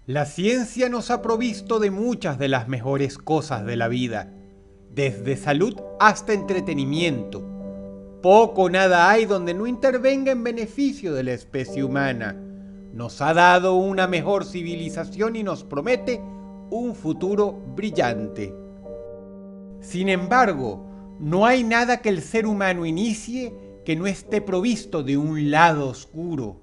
La ciencia nos ha provisto de muchas de las mejores cosas de la vida, desde salud hasta entretenimiento. Poco o nada hay donde no intervenga en beneficio de la especie humana. Nos ha dado una mejor civilización y nos promete un futuro brillante. Sin embargo, no hay nada que el ser humano inicie que no esté provisto de un lado oscuro.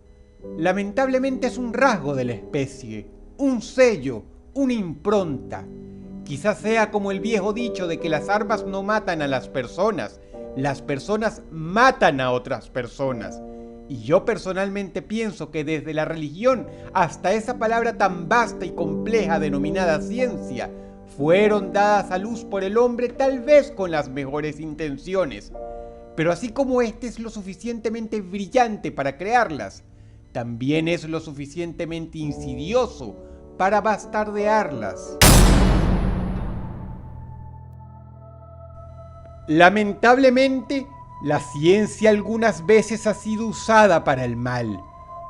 Lamentablemente es un rasgo de la especie, un sello, una impronta. Quizás sea como el viejo dicho de que las armas no matan a las personas matan a otras personas. Y yo personalmente pienso que desde la religión hasta esa palabra tan vasta y compleja denominada ciencia, fueron dadas a luz por el hombre tal vez con las mejores intenciones. Pero así como este es lo suficientemente brillante para crearlas, también es lo suficientemente insidioso para bastardearlas. Lamentablemente, la ciencia algunas veces ha sido usada para el mal.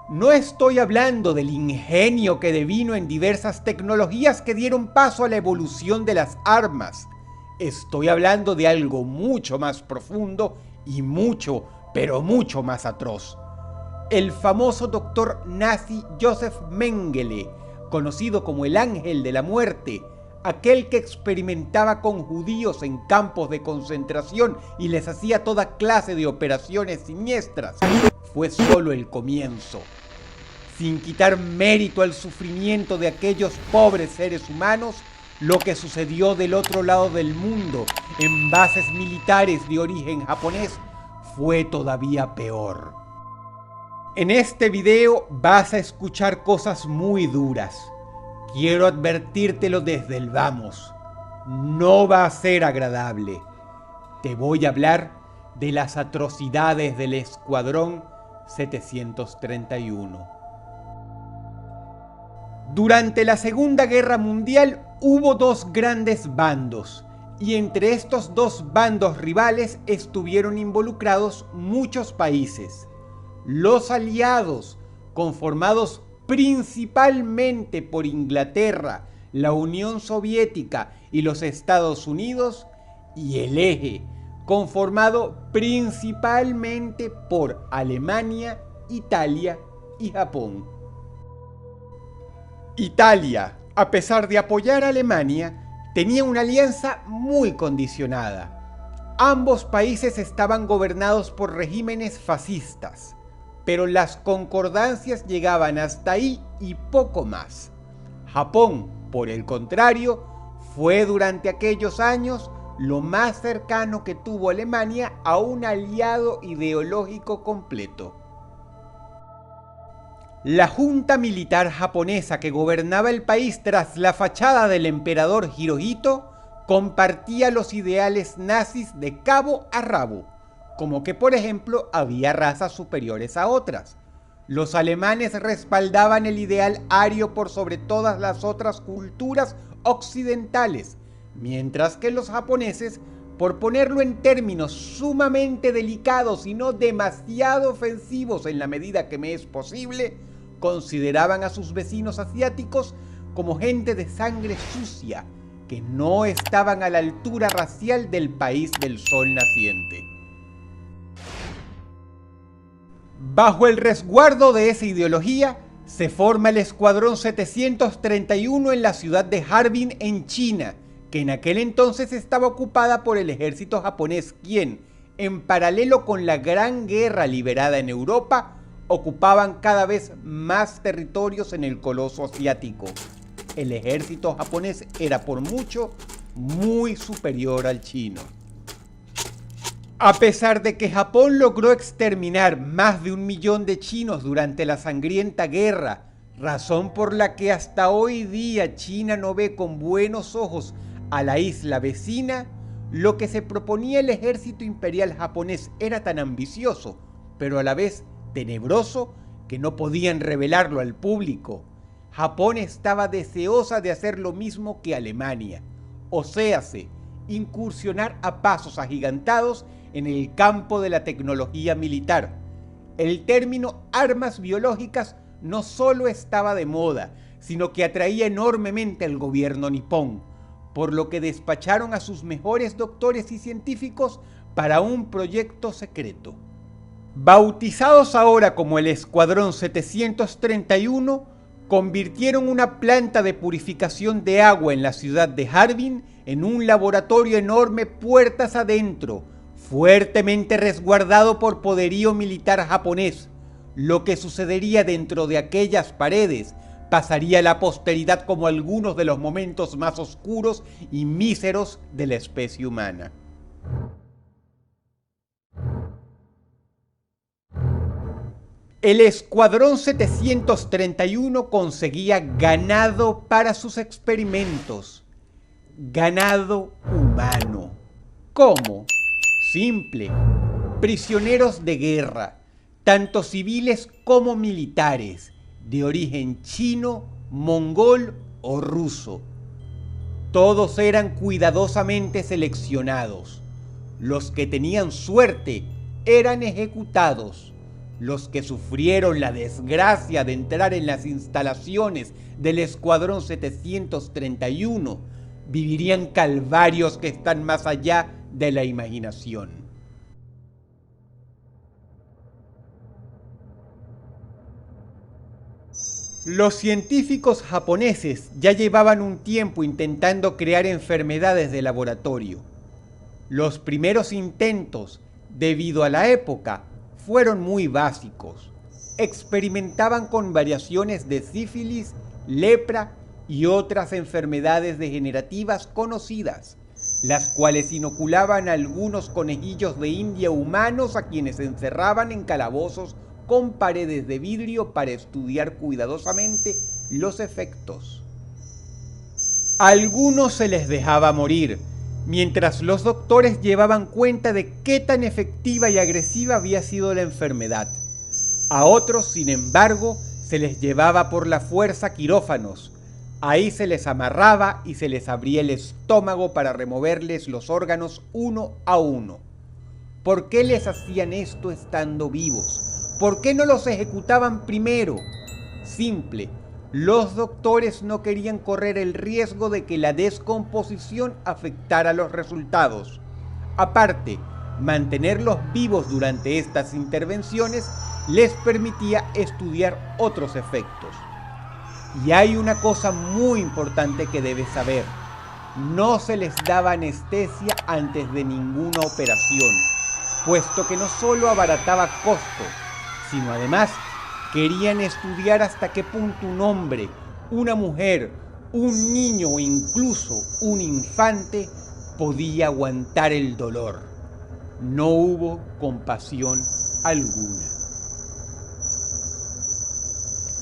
No estoy hablando del ingenio que devino en diversas tecnologías que dieron paso a la evolución de las armas. Estoy hablando de algo mucho más profundo y mucho, pero mucho más atroz. El famoso doctor nazi Joseph Mengele, conocido como el ángel de la muerte, aquel que experimentaba con judíos en campos de concentración y les hacía toda clase de operaciones siniestras, fue solo el comienzo. Sin quitar mérito al sufrimiento de aquellos pobres seres humanos, lo que sucedió del otro lado del mundo, en bases militares de origen japonés, fue todavía peor. En este video vas a escuchar cosas muy duras. Quiero advertírtelo desde el vamos. No va a ser agradable. Te voy a hablar de las atrocidades del Escuadrón 731. Durante la Segunda Guerra Mundial hubo dos grandes bandos, y entre estos dos bandos rivales estuvieron involucrados muchos países. Los aliados, conformados principalmente por Inglaterra, la Unión Soviética y los Estados Unidos, y el Eje, conformado principalmente por Alemania, Italia y Japón. Italia, a pesar de apoyar a Alemania, tenía una alianza muy condicionada. Ambos países estaban gobernados por regímenes fascistas, pero las concordancias llegaban hasta ahí y poco más. Japón, por el contrario, fue durante aquellos años lo más cercano que tuvo Alemania a un aliado ideológico completo. La junta militar japonesa que gobernaba el país tras la fachada del emperador Hirohito compartía los ideales nazis de cabo a rabo, como que por ejemplo había razas superiores a otras. Los alemanes respaldaban el ideal ario por sobre todas las otras culturas occidentales, mientras que los japoneses, por ponerlo en términos sumamente delicados y no demasiado ofensivos en la medida que me es posible, consideraban a sus vecinos asiáticos como gente de sangre sucia, que no estaban a la altura racial del país del sol naciente. Bajo el resguardo de esa ideología, se forma el Escuadrón 731 en la ciudad de Harbin, en China, que en aquel entonces estaba ocupada por el ejército japonés, quien, en paralelo con la Gran Guerra liberada en Europa, ocupaban cada vez más territorios en el coloso asiático. El ejército japonés era por mucho muy superior al chino. A pesar de que Japón logró exterminar más de 1 millón de chinos durante la sangrienta guerra, razón por la que hasta hoy día China no ve con buenos ojos a la isla vecina, lo que se proponía el ejército imperial japonés era tan ambicioso, pero a la vez tenebroso, que no podían revelarlo al público. Japón estaba deseosa de hacer lo mismo que Alemania, o séase, incursionar a pasos agigantados en el campo de la tecnología militar. El término armas biológicas no solo estaba de moda, sino que atraía enormemente al gobierno nipón, por lo que despacharon a sus mejores doctores y científicos para un proyecto secreto. Bautizados ahora como el Escuadrón 731, convirtieron una planta de purificación de agua en la ciudad de Harbin en un laboratorio enorme puertas adentro, fuertemente resguardado por poderío militar japonés. Lo que sucedería dentro de aquellas paredes pasaría a la posteridad como algunos de los momentos más oscuros y míseros de la especie humana. El Escuadrón 731 conseguía ganado para sus experimentos. Ganado humano. ¿Cómo? Simple. Prisioneros de guerra, tanto civiles como militares, de origen chino, mongol o ruso. Todos eran cuidadosamente seleccionados. Los que tenían suerte eran ejecutados. Los que sufrieron la desgracia de entrar en las instalaciones del Escuadrón 731 vivirían calvarios que están más allá de la imaginación. Los científicos japoneses ya llevaban un tiempo intentando crear enfermedades de laboratorio. Los primeros intentos, debido a la época, fueron muy básicos. Experimentaban con variaciones de sífilis, lepra y otras enfermedades degenerativas conocidas, las cuales inoculaban a algunos conejillos de India humanos a quienes encerraban en calabozos con paredes de vidrio para estudiar cuidadosamente los efectos. A algunos se les dejaba morir, mientras los doctores llevaban cuenta de qué tan efectiva y agresiva había sido la enfermedad. A otros, sin embargo, se les llevaba por la fuerza a quirófanos. Ahí se les amarraba y se les abría el estómago para removerles los órganos uno a uno. ¿Por qué les hacían esto estando vivos? ¿Por qué no los ejecutaban primero? Simple. Los doctores no querían correr el riesgo de que la descomposición afectara los resultados. Aparte, mantenerlos vivos durante estas intervenciones les permitía estudiar otros efectos. Y hay una cosa muy importante que debes saber. No se les daba anestesia antes de ninguna operación, puesto que no solo abarataba costos, sino además querían estudiar hasta qué punto un hombre, una mujer, un niño o incluso un infante podía aguantar el dolor. No hubo compasión alguna.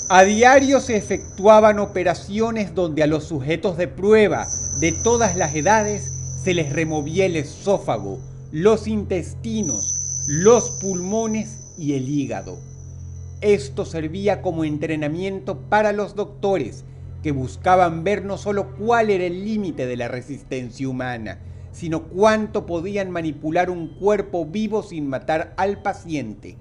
A diario se efectuaban operaciones donde a los sujetos de prueba de todas las edades se les removía el esófago, los intestinos, los pulmones y el hígado. Esto servía como entrenamiento para los doctores, que buscaban ver no solo cuál era el límite de la resistencia humana, sino cuánto podían manipular un cuerpo vivo sin matar al paciente.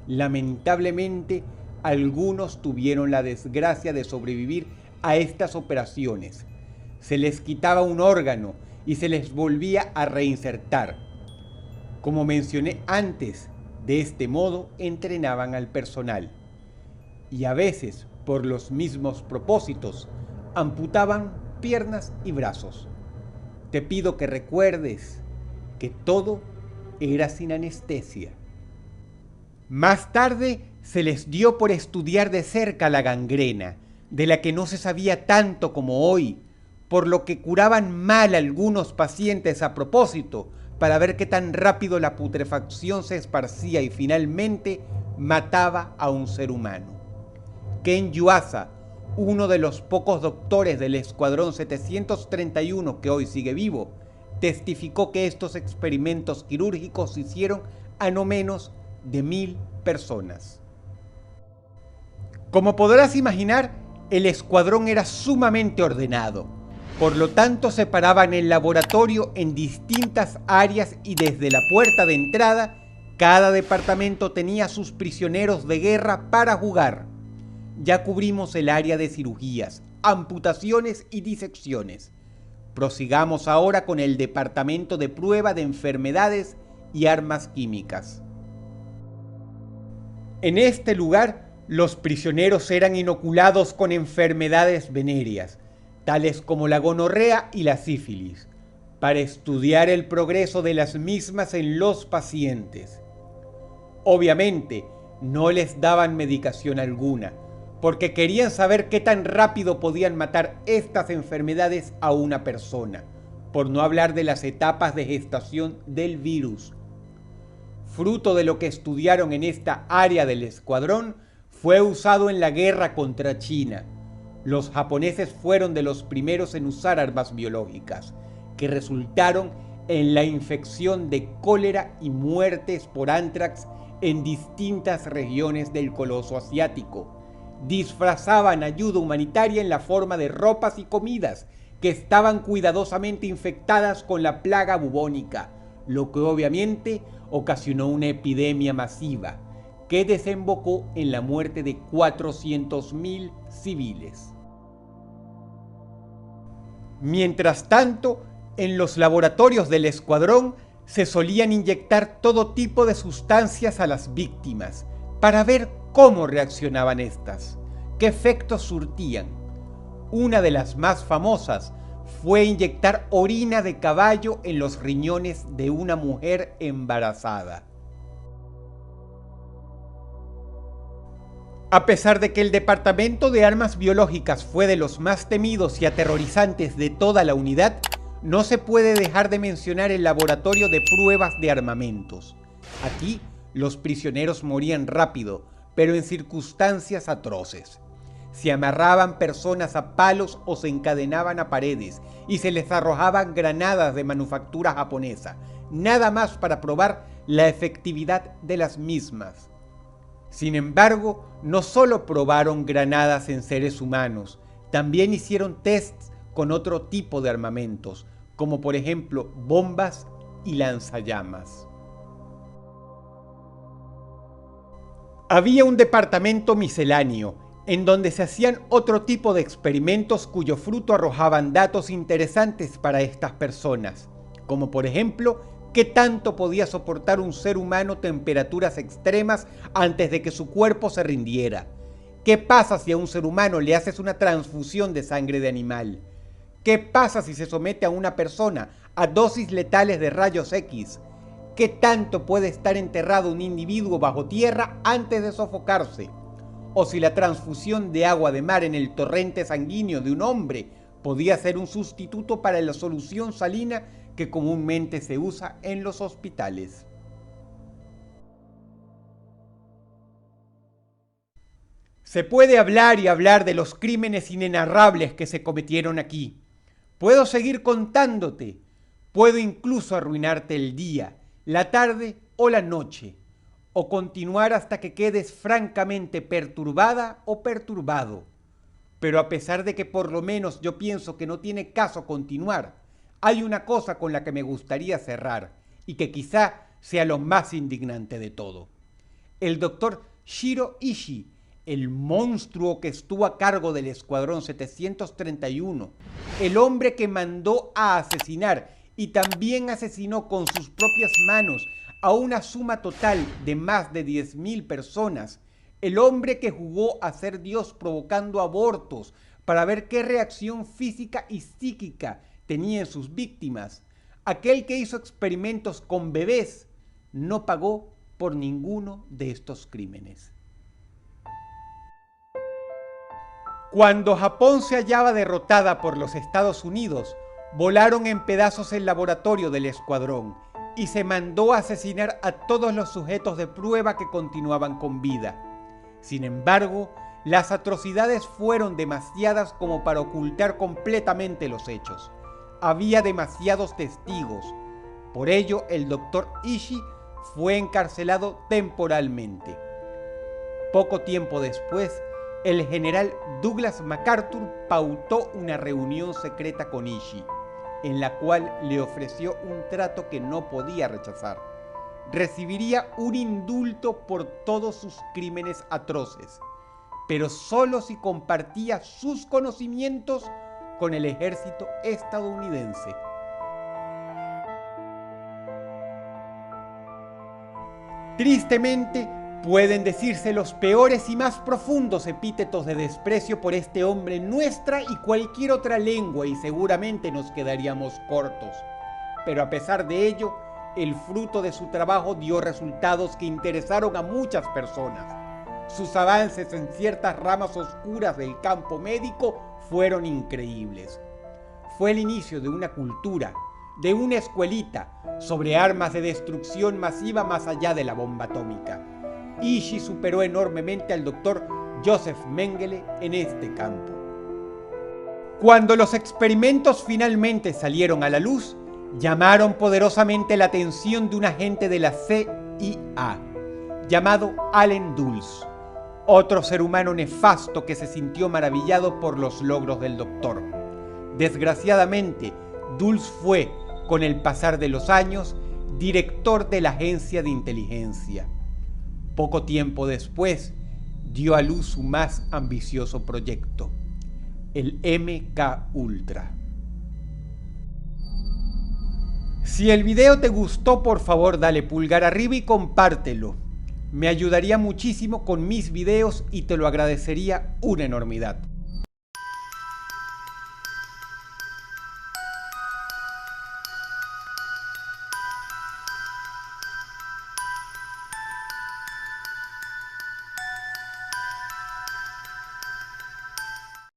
Lamentablemente, algunos tuvieron la desgracia de sobrevivir a estas operaciones. Se les quitaba un órgano y se les volvía a reinsertar. Como mencioné antes, de este modo entrenaban al personal. Y a veces, por los mismos propósitos, amputaban piernas y brazos. Te pido que recuerdes que todo era sin anestesia. Más tarde se les dio por estudiar de cerca la gangrena, de la que no se sabía tanto como hoy, por lo que curaban mal a algunos pacientes a propósito, para ver qué tan rápido la putrefacción se esparcía y finalmente mataba a un ser humano. Ken Yuasa, uno de los pocos doctores del Escuadrón 731 que hoy sigue vivo, testificó que estos experimentos quirúrgicos se hicieron a no menos de 1000 personas. Como podrás imaginar, el escuadrón era sumamente ordenado. Por lo tanto, separaban el laboratorio en distintas áreas y desde la puerta de entrada, cada departamento tenía sus prisioneros de guerra para jugar. Ya cubrimos el área de cirugías, amputaciones y disecciones. Prosigamos ahora con el departamento de prueba de enfermedades y armas químicas. En este lugar, los prisioneros eran inoculados con enfermedades venéreas, tales como la gonorrea y la sífilis, para estudiar el progreso de las mismas en los pacientes. Obviamente, no les daban medicación alguna, porque querían saber qué tan rápido podían matar estas enfermedades a una persona, por no hablar de las etapas de gestación del virus. Fruto de lo que estudiaron en esta área del escuadrón, fue usado en la guerra contra China. Los japoneses fueron de los primeros en usar armas biológicas, que resultaron en la infección de cólera y muertes por anthrax en distintas regiones del coloso asiático. Disfrazaban ayuda humanitaria en la forma de ropas y comidas que estaban cuidadosamente infectadas con la plaga bubónica, lo que obviamente ocasionó una epidemia masiva que desembocó en la muerte de 400.000 civiles. Mientras tanto, en los laboratorios del escuadrón se solían inyectar todo tipo de sustancias a las víctimas para ver cómo reaccionaban estas, qué efectos surtían. Una de las más famosas fue inyectar orina de caballo en los riñones de una mujer embarazada. A pesar de que el departamento de armas biológicas fue de los más temidos y aterrorizantes de toda la unidad, no se puede dejar de mencionar el laboratorio de pruebas de armamentos. Aquí, los prisioneros morían rápido, pero en circunstancias atroces. Se amarraban personas a palos o se encadenaban a paredes y se les arrojaban granadas de manufactura japonesa, nada más para probar la efectividad de las mismas. Sin embargo, no solo probaron granadas en seres humanos, también hicieron tests con otro tipo de armamentos, como por ejemplo bombas y lanzallamas. Había un departamento misceláneo, en donde se hacían otro tipo de experimentos cuyo fruto arrojaban datos interesantes para estas personas, como por ejemplo, qué tanto podía soportar un ser humano temperaturas extremas antes de que su cuerpo se rindiera. ¿Qué pasa si a un ser humano le haces una transfusión de sangre de animal? ¿Qué pasa si se somete a una persona a dosis letales de rayos X? ¿Qué tanto puede estar enterrado un individuo bajo tierra antes de sofocarse? O si la transfusión de agua de mar en el torrente sanguíneo de un hombre podía ser un sustituto para la solución salina que comúnmente se usa en los hospitales. Se puede hablar y hablar de los crímenes inenarrables que se cometieron aquí. Puedo seguir contándote, puedo incluso arruinarte el día, la tarde o la noche, o continuar hasta que quedes francamente perturbada o perturbado. Pero a pesar de que por lo menos yo pienso que no tiene caso continuar, hay una cosa con la que me gustaría cerrar y que quizá sea lo más indignante de todo. El doctor Shiro Ishii, el monstruo que estuvo a cargo del Escuadrón 731, el hombre que mandó a asesinar y también asesinó con sus propias manos a una suma total de más de 10.000 personas, el hombre que jugó a ser Dios provocando abortos para ver qué reacción física y psíquica tenía en sus víctimas, aquel que hizo experimentos con bebés, no pagó por ninguno de estos crímenes. Cuando Japón se hallaba derrotada por los Estados Unidos, volaron en pedazos el laboratorio del escuadrón y se mandó a asesinar a todos los sujetos de prueba que continuaban con vida. Sin embargo, las atrocidades fueron demasiadas como para ocultar completamente los hechos. Había demasiados testigos. Por ello, el doctor Ishii fue encarcelado temporalmente. Poco tiempo después, el general Douglas MacArthur pautó una reunión secreta con Ishii, en la cual le ofreció un trato que no podía rechazar. Recibiría un indulto por todos sus crímenes atroces, pero solo si compartía sus conocimientos con el ejército estadounidense. Tristemente, pueden decirse los peores y más profundos epítetos de desprecio por este hombre en nuestra y cualquier otra lengua, y seguramente nos quedaríamos cortos. Pero a pesar de ello, el fruto de su trabajo dio resultados que interesaron a muchas personas. Sus avances en ciertas ramas oscuras del campo médico fueron increíbles. Fue el inicio de una cultura, de una escuelita, sobre armas de destrucción masiva más allá de la bomba atómica. Ishii superó enormemente al doctor Joseph Mengele en este campo. Cuando los experimentos finalmente salieron a la luz, llamaron poderosamente la atención de un agente de la CIA, llamado Allen Dulles, otro ser humano nefasto que se sintió maravillado por los logros del doctor. Desgraciadamente, Dulles fue, con el pasar de los años, director de la agencia de inteligencia. Poco tiempo después, dio a luz su más ambicioso proyecto, el MK Ultra. Si el video te gustó, por favor dale pulgar arriba y compártelo. Me ayudaría muchísimo con mis videos y te lo agradecería una enormidad.